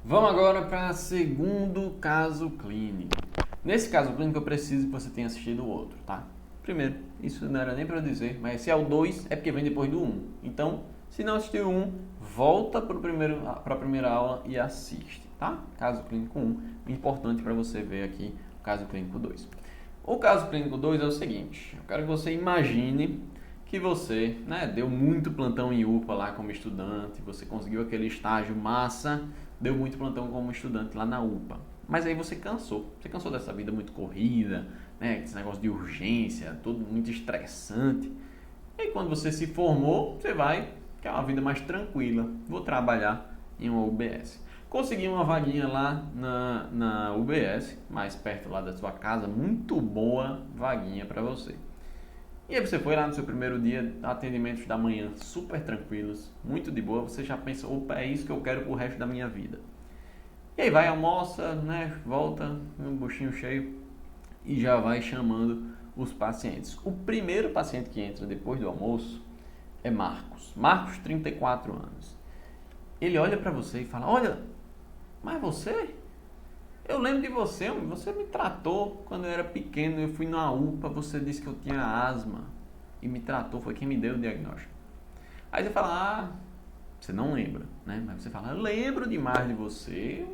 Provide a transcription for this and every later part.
Vamos agora para segundo caso clínico. Nesse caso clínico eu preciso que você tenha assistido o outro, tá? Primeiro, isso não era nem para eu dizer, mas se é o 2 é porque vem depois do 1. Então, se não assistiu o 1, volta para a primeira aula e assiste, tá? Caso clínico 1, importante para você ver aqui o caso clínico 2. O caso clínico 2 é o seguinte, eu quero que você imagine que você, deu muito plantão em UPA lá como estudante, você conseguiu aquele estágio massa, deu muito plantão como estudante lá na UPA. Mas aí você cansou dessa vida muito corrida, esse negócio de urgência, tudo muito estressante. E aí quando você se formou, você vai quer uma vida mais tranquila, vou trabalhar em uma UBS. Consegui uma vaguinha lá na UBS, mais perto lá da sua casa, muito boa vaguinha para você. E aí você foi lá no seu primeiro dia, atendimentos da manhã super tranquilos, muito de boa, você já pensa, opa, é isso que eu quero pro resto da minha vida. E aí vai, almoça, volta, um buchinho cheio e já vai chamando os pacientes. O primeiro paciente que entra depois do almoço é Marcos. Marcos, 34 anos. Ele olha para você e fala, olha, mas você? Eu lembro de você, você me tratou quando eu era pequeno, eu fui na UPA, você disse que eu tinha asma e me tratou, foi quem me deu o diagnóstico. Aí você fala, você não lembra, né? Mas você fala, eu lembro demais de você,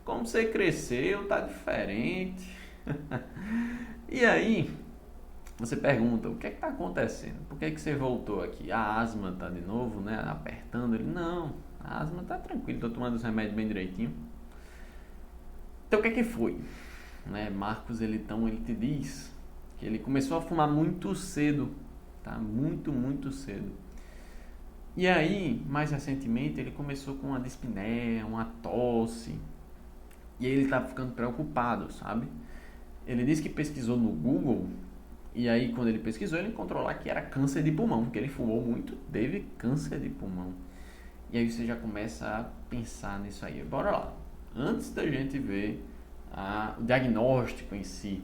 como você cresceu, tá diferente. E aí, você pergunta, o que é que tá acontecendo? Por que é que você voltou aqui? A asma tá de novo, apertando? Ele, não, a asma tá tranquilo, tô tomando os remédios bem direitinho. Então o que é que foi? Marcos, ele te diz que ele começou a fumar muito cedo, tá? Muito cedo. E aí, mais recentemente, ele começou com uma dispneia, uma tosse. E aí ele estava ficando preocupado, sabe? Ele disse que pesquisou no Google, e aí quando ele pesquisou, ele encontrou lá que era câncer de pulmão, porque ele fumou muito, teve câncer de pulmão. E aí você já começa a pensar nisso aí. Bora lá. Antes da gente ver o diagnóstico em si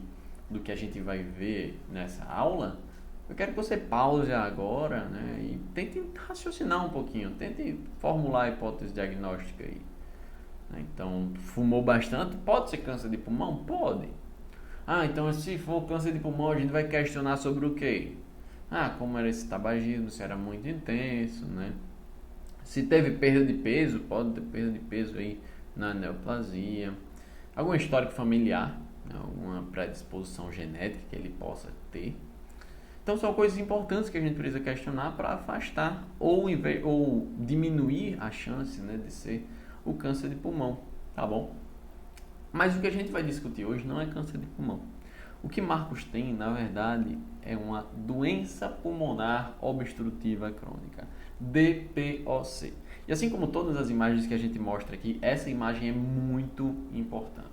do que a gente vai ver nessa aula, eu quero que você pause agora, e tente raciocinar um pouquinho, tente formular a hipótese diagnóstica aí. Então, fumou bastante, pode ser câncer de pulmão? Pode. Então se for câncer de pulmão, a gente vai questionar sobre o quê? Como era esse tabagismo, se era muito intenso, Se teve perda de peso, pode ter perda de peso aí na neoplasia. Algum histórico familiar, alguma predisposição genética que ele possa ter. Então são coisas importantes que a gente precisa questionar para afastar ou diminuir a chance de ser o câncer de pulmão, tá bom? Mas o que a gente vai discutir hoje não é câncer de pulmão. O que Marcos tem, na verdade, é uma doença pulmonar obstrutiva crônica, DPOC. E assim como todas as imagens que a gente mostra aqui, essa imagem é muito importante.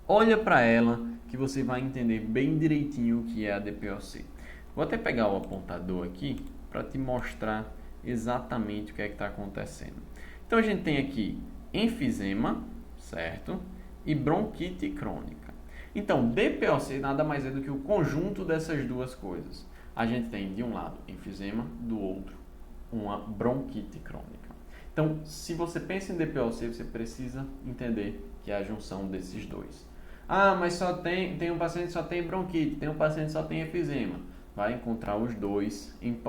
Olha para ela que você vai entender bem direitinho o que é a DPOC. Vou até pegar o apontador aqui para te mostrar exatamente o que é que está acontecendo. Então a gente tem aqui enfisema, certo? E bronquite crônica. Então, DPOC nada mais é do que o conjunto dessas duas coisas. A gente tem de um lado enfisema, do outro uma bronquite crônica. Então, se você pensa em DPOC, você precisa entender que é a junção desses dois. Mas tem um paciente que só tem bronquite, tem um paciente que só tem enfisema. Vai encontrar os dois em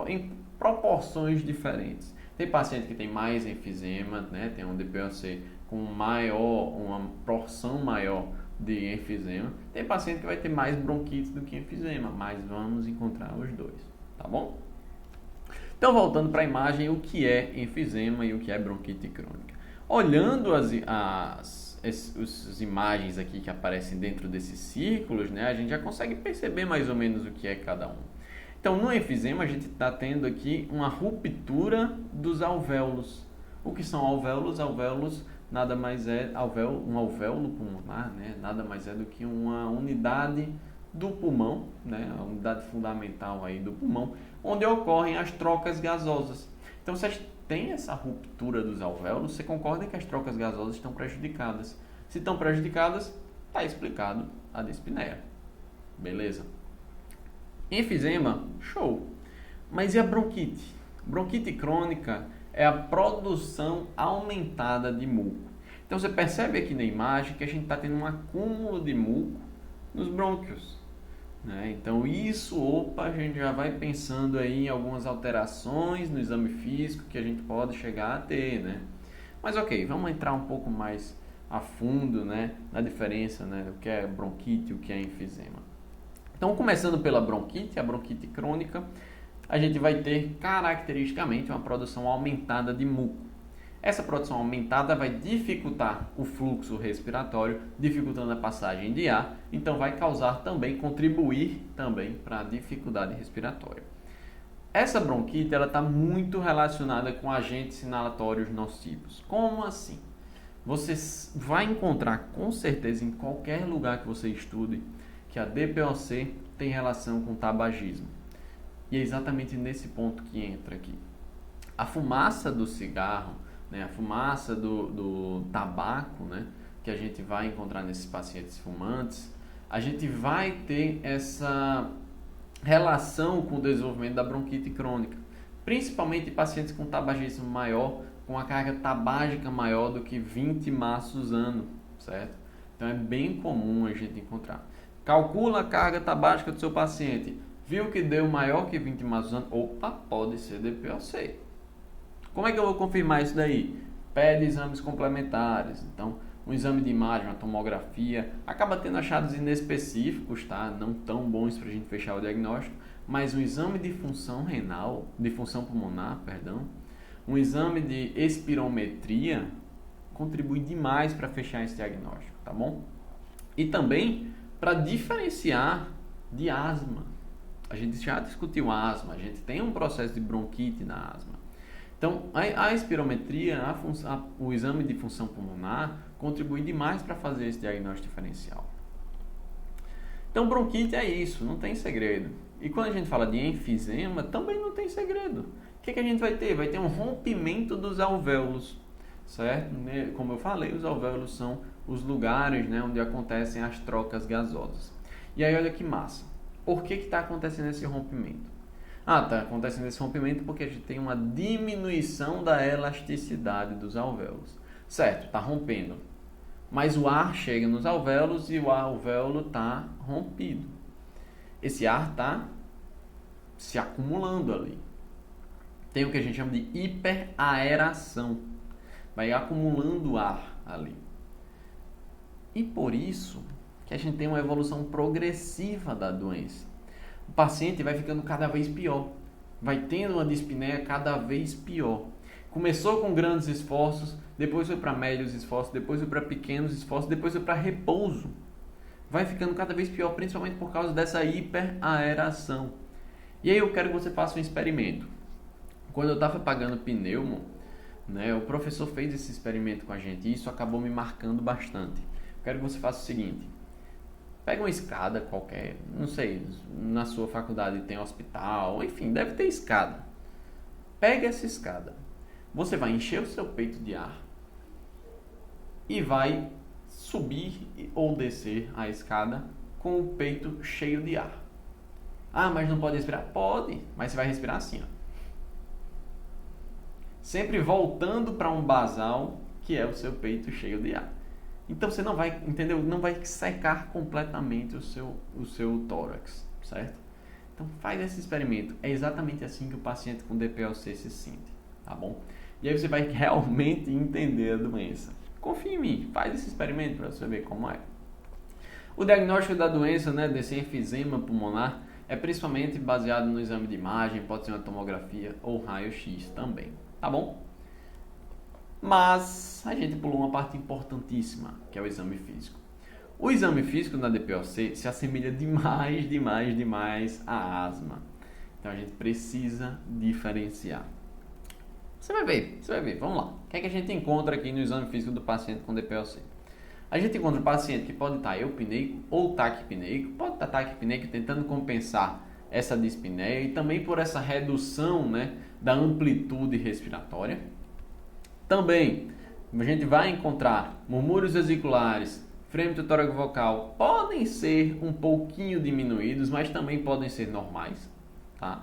proporções diferentes. Tem paciente que tem mais enfisema, tem um DPOC com uma porção maior de enfisema. Tem paciente que vai ter mais bronquite do que enfisema, mas vamos encontrar os dois, tá bom? Então, voltando para a imagem, o que é enfisema e o que é bronquite crônica. Olhando as imagens aqui que aparecem dentro desses círculos, a gente já consegue perceber mais ou menos o que é cada um. Então, no enfisema, a gente está tendo aqui uma ruptura dos alvéolos. O que são alvéolos? Alvéolos nada mais é um alvéolo pulmonar, nada mais é do que uma unidade do pulmão, a unidade fundamental aí do pulmão, onde ocorrem as trocas gasosas. Então, se tem essa ruptura dos alvéolos, você concorda que as trocas gasosas estão prejudicadas. Se estão prejudicadas, está explicado a dispneia. Beleza? Enfisema, show. Mas e a bronquite? Bronquite crônica é a produção aumentada de muco. Então você percebe aqui na imagem que a gente está tendo um acúmulo de muco nos brônquios, né? Então isso, a gente já vai pensando aí em algumas alterações no exame físico que a gente pode chegar a ter, né? Mas ok, vamos entrar um pouco mais a fundo, né, na diferença, né, do que é bronquite e o que é enfisema. Então, começando pela bronquite, a bronquite crônica, a gente vai ter caracteristicamente uma produção aumentada de muco. Essa produção aumentada vai dificultar o fluxo respiratório, dificultando a passagem de ar, então vai causar também, contribuir também para a dificuldade respiratória. Essa bronquite ela está muito relacionada com agentes inalatórios nocivos. Como assim? Você vai encontrar com certeza em qualquer lugar que você estude que a DPOC tem relação com tabagismo. E é exatamente nesse ponto que entra aqui. A fumaça do cigarro, né, a fumaça do tabaco, né, que a gente vai encontrar nesses pacientes fumantes, a gente vai ter essa relação com o desenvolvimento da bronquite crônica, principalmente em pacientes com tabagismo maior, com a carga tabágica maior do que 20 maços ano, certo? Então é bem comum a gente encontrar. Calcula a carga tabágica do seu paciente, viu que deu maior que 20 maços ano, pode ser DPOC. Como é que eu vou confirmar isso daí? Pede exames complementares. Então, um exame de imagem, uma tomografia, acaba tendo achados inespecíficos, tá? Não tão bons para a gente fechar o diagnóstico, mas um exame de função renal, de função pulmonar, um exame de espirometria contribui demais para fechar esse diagnóstico, tá bom? E também para diferenciar de asma. A gente já discutiu asma, a gente tem um processo de bronquite na asma. Então, a espirometria, o exame de função pulmonar, contribui demais para fazer esse diagnóstico diferencial. Então, bronquite é isso, não tem segredo. E quando a gente fala de enfisema, também não tem segredo. O que a gente vai ter? Vai ter um rompimento dos alvéolos, certo? Como eu falei, os alvéolos são os lugares, né, onde acontecem as trocas gasosas. E aí, olha que massa. Por que está acontecendo esse rompimento? Está acontecendo esse rompimento porque a gente tem uma diminuição da elasticidade dos alvéolos. Certo, está rompendo. Mas o ar chega nos alvéolos e o alvéolo está rompido. Esse ar está se acumulando ali. Tem o que a gente chama de hiperaeração. Vai acumulando ar ali. E por isso que a gente tem uma evolução progressiva da doença. O paciente vai ficando cada vez pior. Vai tendo uma dispneia cada vez pior. Começou com grandes esforços, depois foi para médios esforços, depois foi para pequenos esforços, depois foi para repouso. Vai ficando cada vez pior, principalmente por causa dessa hiperaeração. E aí eu quero que você faça um experimento. Quando eu estava pagando pneumo, né, o professor fez esse experimento com a gente e isso acabou me marcando bastante. Eu quero que você faça o seguinte. Pega uma escada qualquer, não sei, na sua faculdade tem hospital, enfim, deve ter escada. Pega essa escada. Você vai encher o seu peito de ar e vai subir ou descer a escada com o peito cheio de ar. Mas não pode respirar? Pode, mas você vai respirar assim, ó. Sempre voltando para um basal que é o seu peito cheio de ar. Então você não vai, entendeu? Não vai secar completamente o seu tórax, certo? Então faz esse experimento. É exatamente assim que o paciente com DPOC se sente, tá bom? E aí você vai realmente entender a doença. Confia em mim, faz esse experimento para você ver como é. O diagnóstico da doença, né, desse enfisema pulmonar, é principalmente baseado no exame de imagem, pode ser uma tomografia ou raio-x também, tá bom? Mas a gente pulou uma parte importantíssima, que é o exame físico. O exame físico na DPOC se assemelha demais à asma. Então a gente precisa diferenciar. Você vai ver, vamos lá. O que é que a gente encontra aqui no exame físico do paciente com DPOC? A gente encontra um paciente que pode estar eupneico ou taquipneico, pode estar taquipneico tentando compensar essa dispneia e também por essa redução, né, da amplitude respiratória. Também a gente vai encontrar murmúrios vesiculares, frêmito tóraco-vocal, podem ser um pouquinho diminuídos, mas também podem ser normais, tá?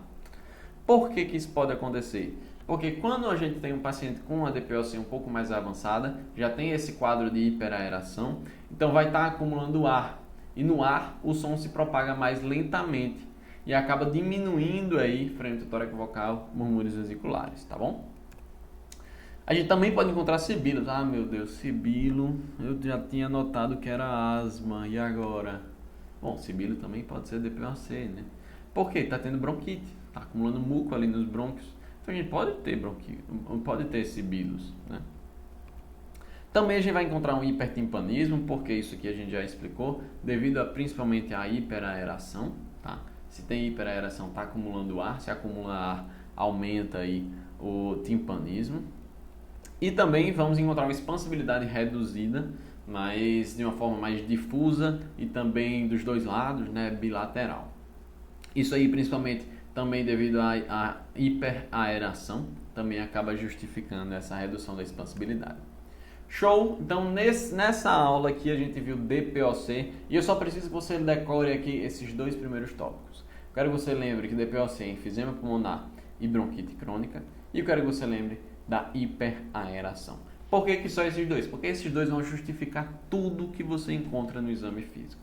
Por que isso pode acontecer? Porque quando a gente tem um paciente com uma DPOC um pouco mais avançada, já tem esse quadro de hiperaeração, então vai estar acumulando ar. E no ar, o som se propaga mais lentamente e acaba diminuindo aí, frente ao tórax vocal, murmúrios vesiculares, tá bom? A gente também pode encontrar sibilos. Ah, meu Deus, sibilo, eu já tinha notado que era asma, e agora? Bom, sibilo também pode ser DPOC, né? Por quê? Tá tendo bronquite, tá acumulando muco ali nos brônquios. Então a gente pode ter bronquite, pode ter sibilos, né? Também a gente vai encontrar um hipertimpanismo, porque isso aqui a gente já explicou, devido principalmente à hiperaeração, tá? Se tem hiperaeração, está acumulando ar, se acumula ar, aumenta aí o timpanismo. E também vamos encontrar uma expansibilidade reduzida, mas de uma forma mais difusa e também dos dois lados, né, bilateral. Isso aí principalmente também devido à hiperaeração, também acaba justificando essa redução da expansibilidade. Show! Então nessa aula aqui a gente viu DPOC e eu só preciso que você decore aqui esses dois primeiros tópicos. Quero que você lembre que DPOC é enfisema pulmonar e bronquite crônica e eu quero que você lembre da hiperaeração. Por que só esses dois? Porque esses dois vão justificar tudo que você encontra no exame físico.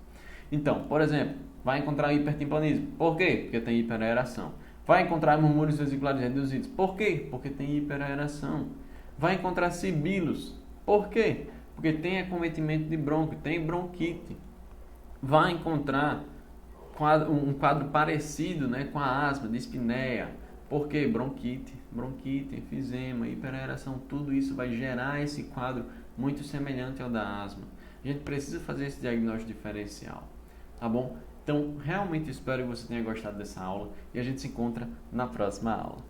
Então, por exemplo, vai encontrar hipertimpanismo. Por quê? Porque tem hiperaeração. Vai encontrar murmúrios vesiculares reduzidos. Por quê? Porque tem hiperaeração. Vai encontrar sibilos. Por quê? Porque tem acometimento de brônquio, tem bronquite. Vai encontrar um quadro parecido, né, com a asma, dispneia. Por quê? Bronquite, enfisema, hiperaeração, tudo isso vai gerar esse quadro muito semelhante ao da asma. A gente precisa fazer esse diagnóstico diferencial, tá bom? Então, realmente espero que você tenha gostado dessa aula e a gente se encontra na próxima aula.